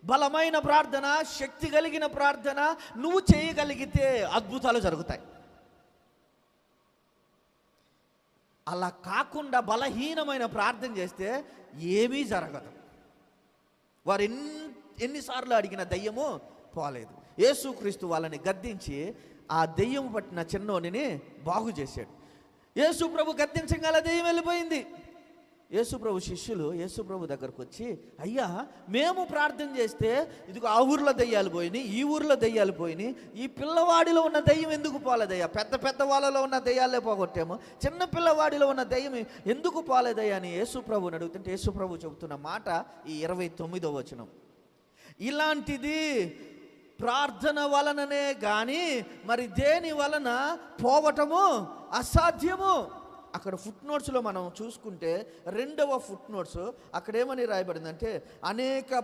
బలమైన ప్రార్థన, శక్తి కలిగిన ప్రార్థన నువ్వు చేయగలిగితే అద్భుతాలు జరుగుతాయి. అలా కాకుండా బలహీనమైన ప్రార్థన చేస్తే ఏమీ జరగదు. వారు ఎన్నిసార్లు అడిగిన దయ్యము పోలేదు. యేసుక్రీస్తు వాళ్ళని గద్దించి ఆ దెయ్యం పట్టిన చిన్నోడిని బాగు చేశాడు. యేసు ప్రభు గద్దించగల దెయ్యం వెళ్ళిపోయింది. యేసు ప్రభు శిష్యులు యేసు ప్రభు దగ్గరకు వచ్చి, అయ్యా మేము ప్రార్థన చేస్తే ఇదిగో ఆ ఊర్లో దెయ్యాలు పోయినాయి, ఈ ఊర్లో దెయ్యాలు పోయినాయి, ఈ పిల్లవాడిలో ఉన్న దెయ్యం ఎందుకు పోలేదయ్యా? పెద్ద పెద్ద వాళ్ళలో ఉన్న దెయ్యాలే పోగొట్టాము, చిన్న పిల్లవాడిలో ఉన్న దెయ్యం ఎందుకు పోలేదయ్యా అని యేసు ప్రభుని అడుగుతుంటే యేసు ప్రభు చెబుతున్న మాట ఈ 29వ వచనం. ఇలాంటిది ప్రార్థన వలననే కానీ మరి దేని వలన పోవటము అసాధ్యము. అక్కడ ఫుట్ నోట్స్లో మనం చూసుకుంటే 2వ ఫుట్ నోట్స్ అక్కడ ఏమని రాయబడిందంటే అనేక